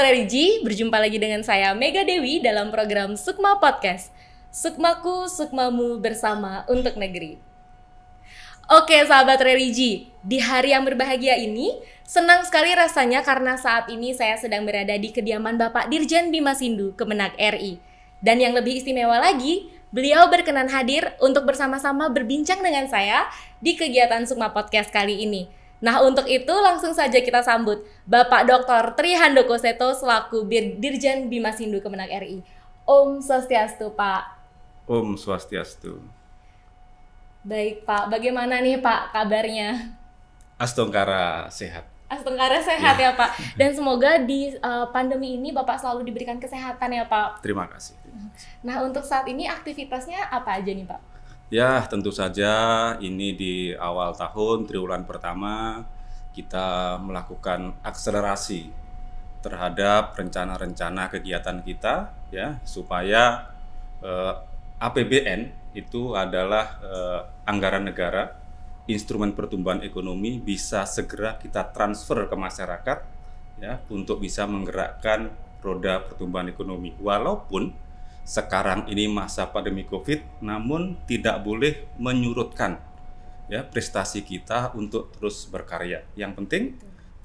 Religi, berjumpa lagi dengan saya Mega Dewi dalam program Sukma Podcast. Sukmaku, sukmamu bersama untuk negeri. Oke sahabat religi, di hari yang berbahagia ini, senang sekali rasanya karena saat ini saya sedang berada di kediaman Bapak Dirjen Bima Sindu, Kemenak RI. Dan yang lebih istimewa lagi, beliau berkenan hadir untuk bersama-sama berbincang dengan saya di kegiatan Sukma Podcast kali ini. Nah untuk itu langsung saja kita sambut Bapak Dr. Tri Handoko Seto selaku Dirjen Bima Sindu Kemenak RI. Om Swastiastu Pak. Om Swastiastu. Baik Pak, bagaimana nih Pak kabarnya? Astongkara sehat. Astongkara sehat ya Pak. Dan semoga di pandemi ini Bapak selalu diberikan kesehatan ya Pak. Terima kasih. Nah untuk saat ini aktivitasnya apa aja nih Pak? Ya tentu saja ini di awal tahun, triwulan pertama kita melakukan akselerasi terhadap rencana-rencana kegiatan kita ya supaya APBN itu adalah anggaran negara, instrumen pertumbuhan ekonomi bisa segera kita transfer ke masyarakat ya untuk bisa menggerakkan roda pertumbuhan ekonomi. Walaupun sekarang ini masa pandemi COVID, namun tidak boleh menyurutkan ya prestasi kita untuk terus berkarya. Yang penting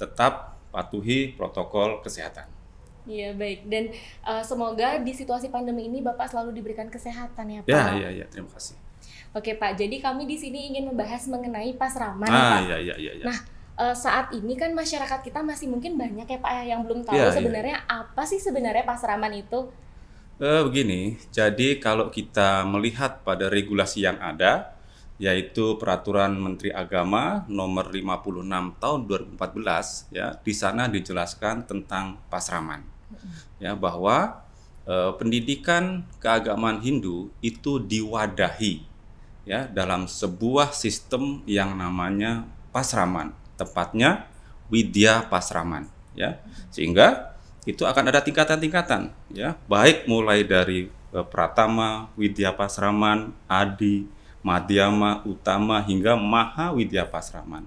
tetap patuhi protokol kesehatan. Iya baik, dan semoga di situasi pandemi ini Bapak selalu diberikan kesehatan ya Pak. Ya, terima kasih. Oke Pak, jadi kami di sini ingin membahas mengenai Pasraman Pak. Ya. Nah saat ini kan masyarakat kita masih mungkin banyak ya Pak yang belum tahu sebenarnya apa sih sebenarnya Pasraman itu? Begini, jadi kalau kita melihat pada regulasi yang ada, yaitu Peraturan Menteri Agama Nomor 56 Tahun 2014, ya, di sana dijelaskan tentang Pasraman, ya, bahwa pendidikan keagamaan Hindu itu diwadahi, ya, dalam sebuah sistem yang namanya Pasraman, tepatnya Widya Pasraman, ya, sehingga itu akan ada tingkatan-tingkatan ya, baik mulai dari Pratama, Widya Pasraman, Adi, Madhyama, Utama hingga Maha Widya Pasraman.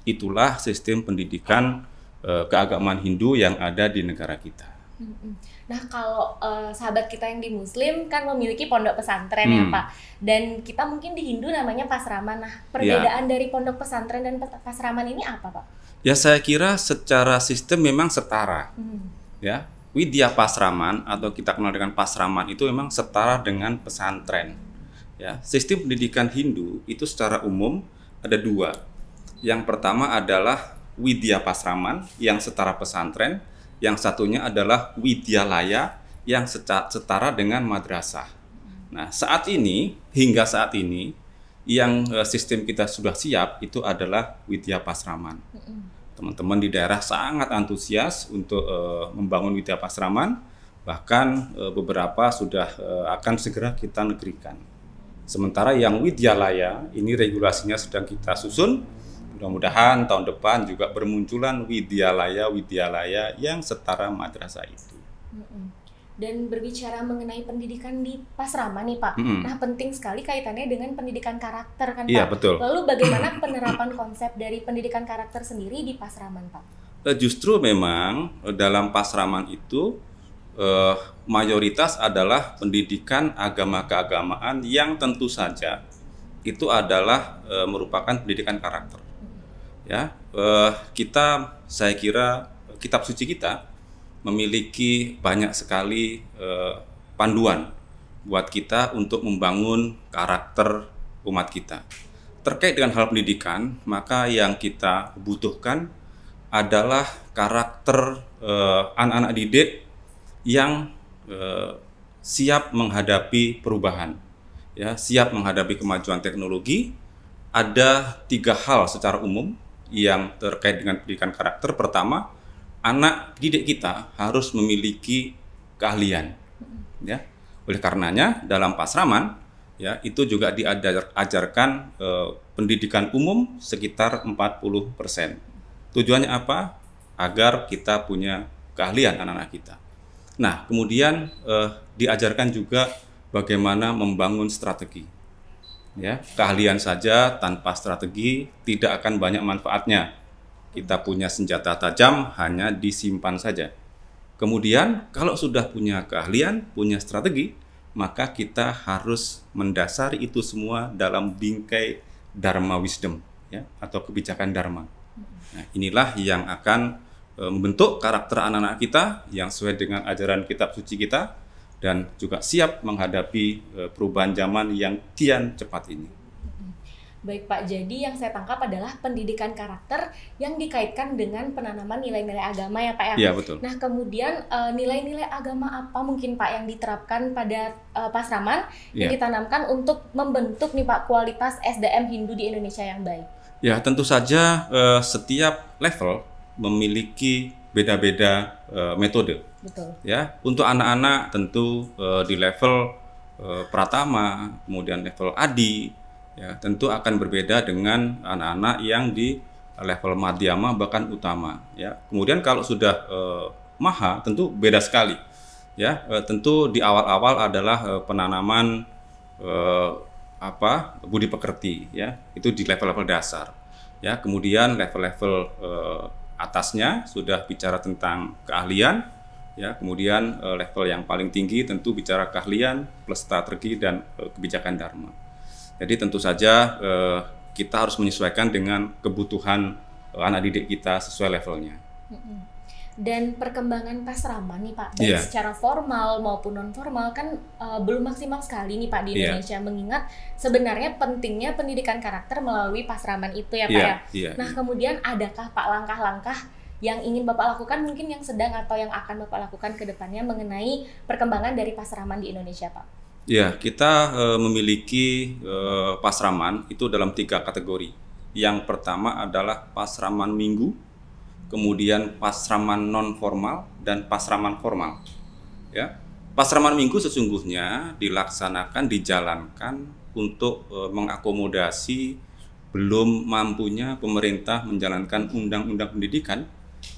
Itulah sistem pendidikan keagamaan Hindu yang ada di negara kita. Nah kalau sahabat kita yang di Muslim kan memiliki pondok pesantren ya Pak, dan kita mungkin di Hindu namanya Pasraman. Nah perbedaan dari pondok pesantren dan Pasraman ini apa Pak? Ya saya kira secara sistem memang setara. Ya, Widya Pasraman atau kita kenal dengan Pasraman itu memang setara dengan pesantren. Ya, sistem pendidikan Hindu itu secara umum ada dua. Yang pertama adalah Widya Pasraman yang setara pesantren, yang satunya adalah Widyalaya yang setara dengan madrasah. Nah, hingga saat ini yang sistem kita sudah siap itu adalah Widya Pasraman. Teman-teman di daerah sangat antusias untuk membangun Widya Pasraman, bahkan beberapa sudah akan segera kita negerikan. Sementara yang Widyalaya ini regulasinya sedang kita susun, mudah-mudahan tahun depan juga bermunculan Widyalaya yang setara madrasah itu. Dan berbicara mengenai pendidikan di Pasraman nih Pak, nah penting sekali kaitannya dengan pendidikan karakter kan Pak. Iya betul. Lalu bagaimana penerapan konsep dari pendidikan karakter sendiri di Pasraman Pak? Justru memang dalam Pasraman itu mayoritas adalah pendidikan agama keagamaan yang tentu saja itu adalah merupakan pendidikan karakter. Ya, saya kira kitab suci kita memiliki banyak sekali panduan buat kita untuk membangun karakter umat kita. Terkait dengan hal pendidikan, maka yang kita butuhkan adalah karakter anak-anak didik yang siap menghadapi perubahan, ya, siap menghadapi kemajuan teknologi. Ada 3 hal secara umum yang terkait dengan pendidikan karakter. Pertama, anak didik kita harus memiliki keahlian, ya. Oleh karenanya dalam Pasraman, ya, itu juga diajarkan pendidikan umum sekitar 40%. Tujuannya apa? Agar kita punya keahlian anak-anak kita. Nah, kemudian diajarkan juga bagaimana membangun strategi. Ya, keahlian saja tanpa strategi tidak akan banyak manfaatnya. Kita punya senjata tajam hanya disimpan saja. Kemudian kalau sudah punya keahlian, punya strategi, maka kita harus mendasari itu semua dalam bingkai Dharma Wisdom, ya, atau kebijakan Dharma. Nah, inilah yang akan membentuk karakter anak-anak kita yang sesuai dengan ajaran kitab suci kita dan juga siap menghadapi perubahan zaman yang kian cepat ini. Baik Pak, jadi yang saya tangkap adalah pendidikan karakter yang dikaitkan dengan penanaman nilai-nilai agama ya Pak ya? Iya, betul. Nah kemudian nilai-nilai agama apa mungkin Pak yang diterapkan pada Pasraman yang ditanamkan untuk membentuk nih Pak kualitas SDM Hindu di Indonesia yang baik? Ya, tentu saja setiap level memiliki beda-beda metode. Betul. Ya, untuk anak-anak tentu di level Pratama, kemudian level Adi, ya tentu akan berbeda dengan anak-anak yang di level Madhyama bahkan utama. Ya, kemudian kalau sudah Maha tentu beda sekali. Ya, tentu di awal-awal adalah penanaman budi pekerti, ya itu di level-level dasar. Ya, kemudian level-level atasnya sudah bicara tentang keahlian. Ya, kemudian level yang paling tinggi tentu bicara keahlian plus strategi dan kebijakan Dharma. Jadi tentu saja kita harus menyesuaikan dengan kebutuhan anak didik kita sesuai levelnya. Dan perkembangan Pasraman nih Pak, baik secara formal maupun non formal kan belum maksimal sekali nih Pak di Indonesia, mengingat sebenarnya pentingnya pendidikan karakter melalui Pasraman itu ya Pak ya. Nah kemudian adakah Pak langkah-langkah yang ingin Bapak lakukan, mungkin yang sedang atau yang akan Bapak lakukan ke depannya mengenai perkembangan dari Pasraman di Indonesia Pak? Ya, kita memiliki Pasraman itu dalam 3 kategori. Yang pertama adalah Pasraman Minggu, kemudian Pasraman non formal dan Pasraman formal. Ya, Pasraman Minggu sesungguhnya dilaksanakan, dijalankan untuk mengakomodasi belum mampunya pemerintah menjalankan undang-undang pendidikan,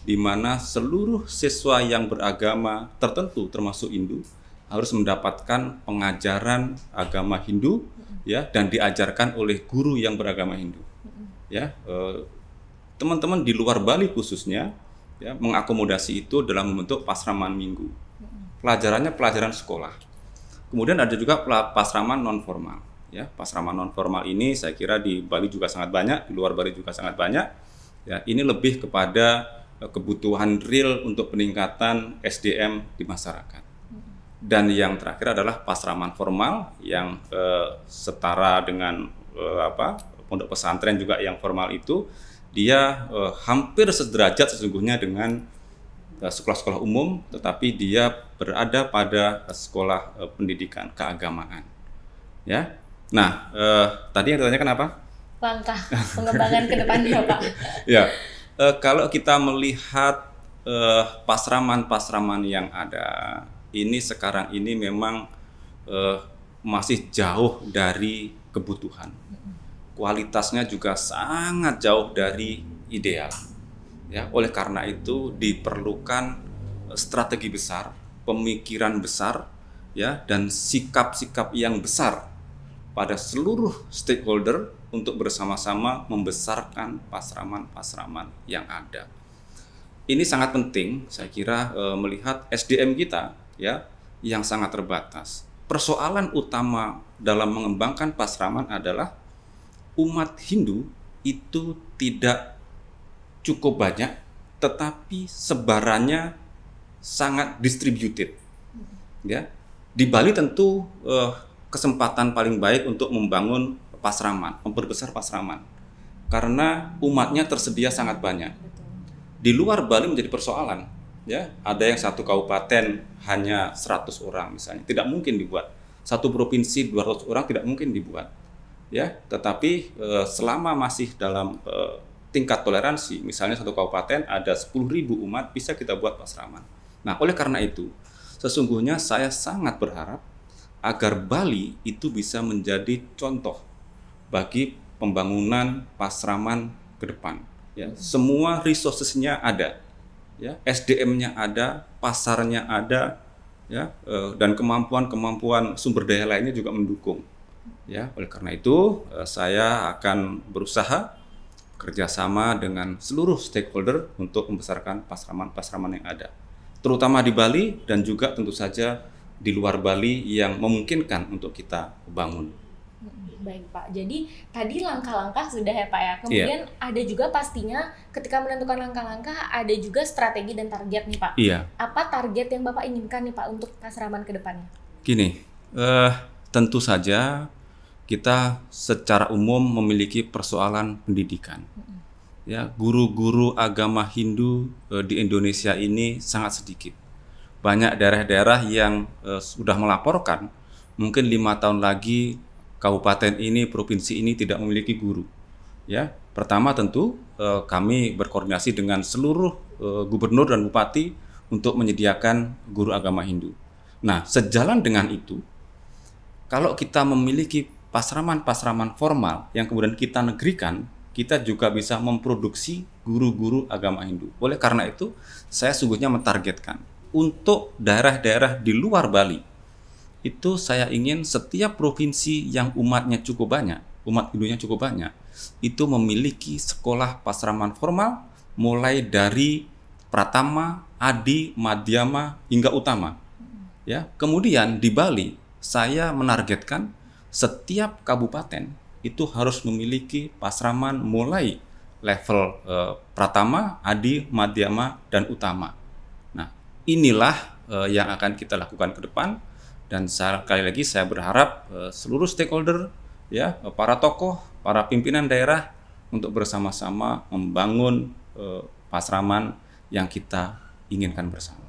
di mana seluruh siswa yang beragama tertentu termasuk Hindu harus mendapatkan pengajaran agama Hindu, ya, dan diajarkan oleh guru yang beragama Hindu. Ya, teman-teman di luar Bali khususnya ya mengakomodasi itu dalam membentuk Pasraman Minggu. Pelajarannya pelajaran sekolah. Kemudian ada juga Pasraman non formal. Ya, Pasraman non formal ini saya kira di Bali juga sangat banyak, di luar Bali juga sangat banyak. Ya, ini lebih kepada kebutuhan real untuk peningkatan SDM di masyarakat. Dan yang terakhir adalah Pasraman formal yang setara dengan pondok pesantren juga yang formal itu, dia hampir sederajat sesungguhnya dengan sekolah-sekolah umum, tetapi dia berada pada sekolah pendidikan keagamaan. Ya, nah tadi yang ditanyakan apa? Langkah pengembangan ke depannya Pak. Ya, kalau kita melihat pasraman-pasraman yang ada, ini sekarang ini memang masih jauh dari kebutuhan. Kualitasnya juga sangat jauh dari ideal. Ya, oleh karena itu diperlukan strategi besar, pemikiran besar, ya, dan sikap-sikap yang besar pada seluruh stakeholder untuk bersama-sama membesarkan pasraman-pasraman yang ada. Ini sangat penting, saya kira, melihat SDM kita, ya, yang sangat terbatas. Persoalan utama dalam mengembangkan pasraman adalah umat Hindu itu tidak cukup banyak, tetapi sebarannya sangat distributed. Ya, di Bali tentu kesempatan paling baik untuk membangun pasraman, memperbesar pasraman, karena umatnya tersedia sangat banyak. Di luar Bali menjadi persoalan. Ya, ada yang satu kabupaten hanya 100 orang misalnya, tidak mungkin dibuat. Satu provinsi 200 orang tidak mungkin dibuat. Ya, tetapi selama masih dalam tingkat toleransi, misalnya satu kabupaten ada 10.000 umat, bisa kita buat pasraman. Nah, oleh karena itu, sesungguhnya saya sangat berharap agar Bali itu bisa menjadi contoh bagi pembangunan pasraman ke depan. Ya, semua resources-nya ada. Ya, SDM-nya ada, pasarnya ada, ya, dan kemampuan sumber daya lainnya juga mendukung. Ya, oleh karena itu saya akan berusaha kerjasama dengan seluruh stakeholder untuk membesarkan pasraman-pasraman yang ada. terutama di Bali dan juga tentu saja di luar Bali yang memungkinkan untuk kita bangun. Baik Pak, jadi tadi langkah-langkah sudah ya Pak ya, kemudian ada juga pastinya ketika menentukan langkah-langkah ada juga strategi dan target nih Pak. Apa target yang Bapak inginkan nih Pak untuk Pasraman ke depannya? Gini, tentu saja kita secara umum memiliki persoalan pendidikan. Ya, guru-guru agama Hindu di Indonesia ini sangat sedikit. Banyak daerah-daerah yang sudah melaporkan mungkin 5 tahun lagi kabupaten ini, provinsi ini tidak memiliki guru. Ya, pertama tentu kami berkoordinasi dengan seluruh gubernur dan bupati untuk menyediakan guru agama Hindu. Nah, sejalan dengan itu, kalau kita memiliki pasraman-pasraman formal yang kemudian kita negerikan, kita juga bisa memproduksi guru-guru agama Hindu. Oleh karena itu, saya sungguhnya mentargetkan untuk daerah-daerah di luar Bali. Itu saya ingin setiap provinsi yang umatnya cukup banyak, umat Hindunya cukup banyak, itu memiliki sekolah pasraman formal mulai dari Pratama, Adi, Madhyama hingga Utama. Ya, kemudian di Bali saya menargetkan setiap kabupaten itu harus memiliki pasraman mulai level Pratama, Adi, Madhyama dan Utama. Nah, inilah yang akan kita lakukan ke depan. Dan sekali lagi saya berharap seluruh stakeholder, ya, para tokoh, para pimpinan daerah untuk bersama-sama membangun pasraman yang kita inginkan bersama.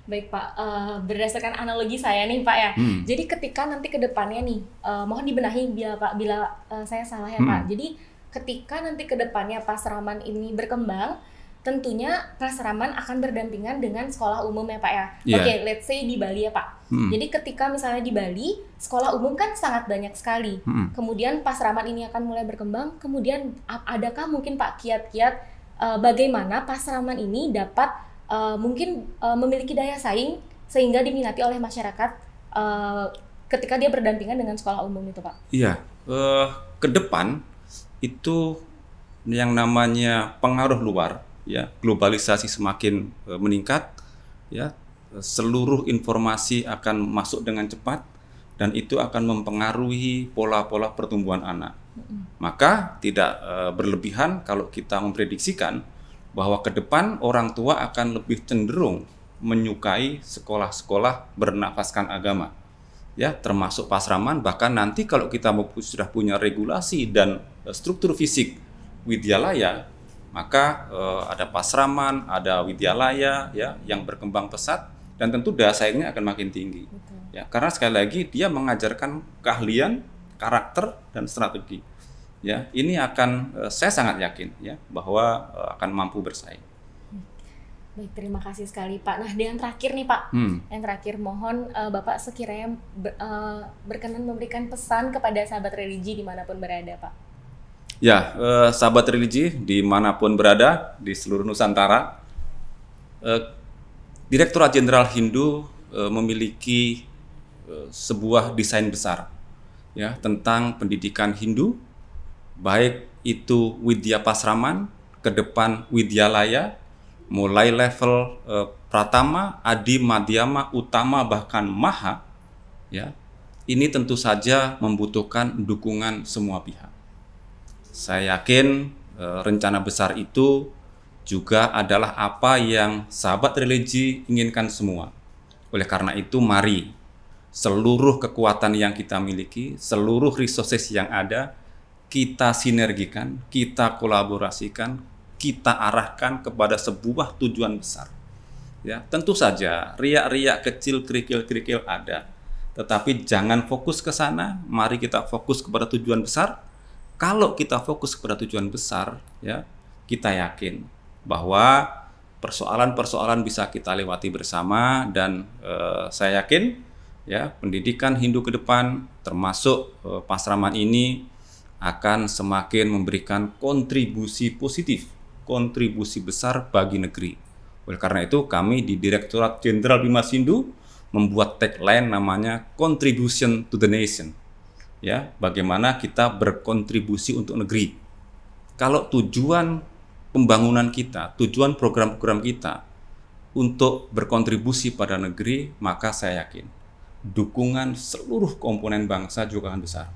Baik Pak, berdasarkan analogi saya nih Pak ya, jadi ketika nanti ke depannya nih, mohon dibenahi bila saya salah ya Pak. Jadi ketika nanti ke depannya pasraman ini berkembang, tentunya pasraman akan berdampingan dengan sekolah umum ya Pak ya. Oke, let's say di Bali ya Pak. Jadi ketika misalnya di Bali, sekolah umum kan sangat banyak sekali. Kemudian pasraman ini akan mulai berkembang. Kemudian adakah mungkin Pak kiat-kiat bagaimana pasraman ini dapat mungkin memiliki daya saing sehingga diminati oleh masyarakat ketika dia berdampingan dengan sekolah umum itu Pak? Iya, ke depan itu yang namanya pengaruh luar, ya, globalisasi semakin meningkat, ya, seluruh informasi akan masuk dengan cepat dan itu akan mempengaruhi pola-pola pertumbuhan anak. Maka tidak berlebihan kalau kita memprediksikan bahwa ke depan orang tua akan lebih cenderung menyukai sekolah-sekolah bernafaskan agama, ya, termasuk pasraman. Bahkan nanti kalau kita sudah punya regulasi dan struktur fisik widyalaya, maka ada pasraman, ada widyalaya, ya, yang berkembang pesat dan tentu daya saingnya akan makin tinggi. Ya, karena sekali lagi dia mengajarkan keahlian, karakter dan strategi. Ya, ini akan saya sangat yakin, ya, bahwa akan mampu bersaing. Baik, terima kasih sekali Pak. Nah, yang terakhir nih Pak, yang terakhir mohon Bapak sekiranya berkenan memberikan pesan kepada sahabat religi dimanapun berada Pak. Ya, sahabat religi dimanapun berada di seluruh Nusantara, Direktorat Jenderal Hindu memiliki sebuah desain besar, ya, tentang pendidikan Hindu, baik itu widya pasraman, ke depan widyalaya, mulai level Pratama, Adi, Madhyama, Utama bahkan Maha, ya, ini tentu saja membutuhkan dukungan semua pihak. Saya yakin rencana besar itu juga adalah apa yang sahabat religi inginkan semua. Oleh karena itu, mari seluruh kekuatan yang kita miliki, seluruh resources yang ada, kita sinergikan, kita kolaborasikan, kita arahkan kepada sebuah tujuan besar. Ya, tentu saja riak-riak kecil, kerikil-kerikil ada, tetapi jangan fokus ke sana. Mari kita fokus kepada tujuan besar. Kalau kita fokus kepada tujuan besar, ya, kita yakin bahwa persoalan-persoalan bisa kita lewati bersama dan saya yakin, ya, pendidikan Hindu ke depan termasuk pasraman ini akan semakin memberikan kontribusi positif, kontribusi besar bagi negeri. Oleh karena itu, kami di Direktorat Jenderal Bimas Hindu membuat tagline namanya Contribution to the Nation. Ya, bagaimana kita berkontribusi untuk negeri. Kalau tujuan pembangunan kita, tujuan program-program kita untuk berkontribusi pada negeri, maka saya yakin dukungan seluruh komponen bangsa juga akan besar.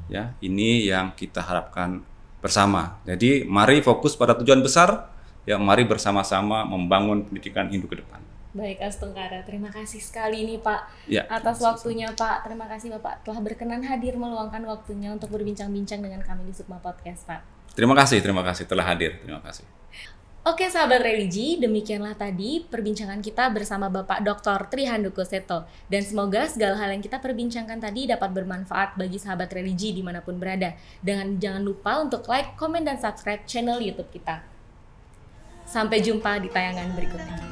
Ya, ini yang kita harapkan bersama. Jadi mari fokus pada tujuan besar, ya mari bersama-sama membangun pendidikan Hindu ke depan. Baik, Astungkara, terima kasih sekali nih Pak atas waktunya Pak. Terima kasih Bapak telah berkenan hadir meluangkan waktunya untuk berbincang-bincang dengan kami di Sukma Podcast Pak. Terima kasih telah hadir. Terima kasih. Oke sahabat religi, demikianlah tadi perbincangan kita bersama Bapak Dr. Trihandoko Seto. Dan semoga segala hal yang kita perbincangkan tadi dapat bermanfaat bagi sahabat religi dimanapun berada. Dan jangan lupa untuk like, komen, dan subscribe channel YouTube kita. Sampai jumpa di tayangan berikutnya.